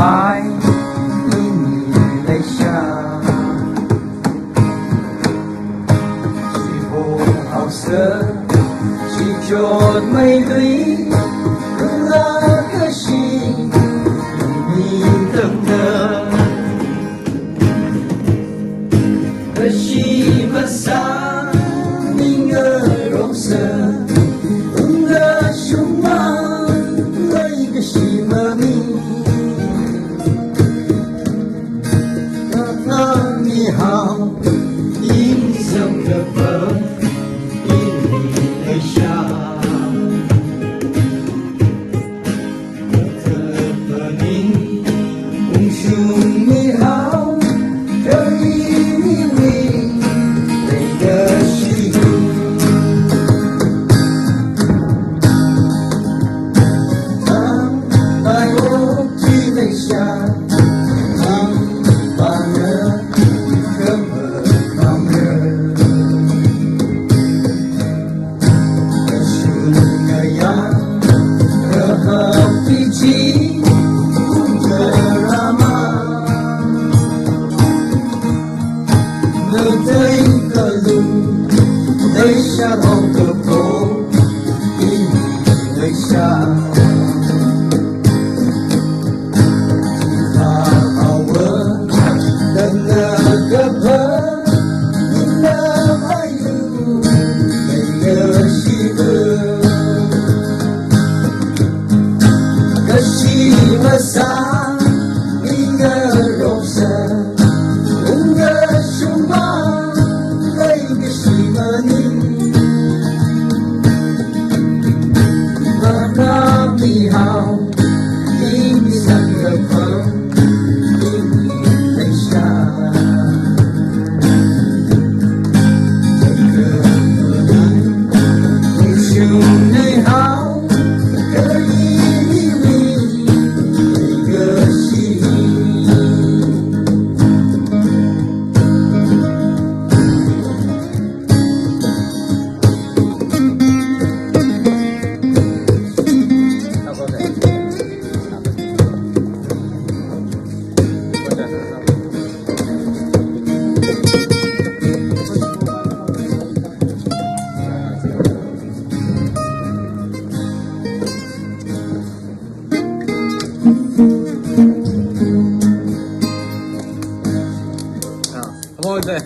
白，因你泪下。是否好色，是着美丽，那个心你等的，可惜不散，你的容色。 你好，印象的风，因你泪下。我和你共兄你好，这一命那个心。爱我只泪下。 泪下红的风，因你泪下。他好闻的那个盆，你的爱有那个喜乐，可惜了伤你的容色，你的胸膛。 你好，印象的风，因你泪下。你兄你好，可以你那个心。对。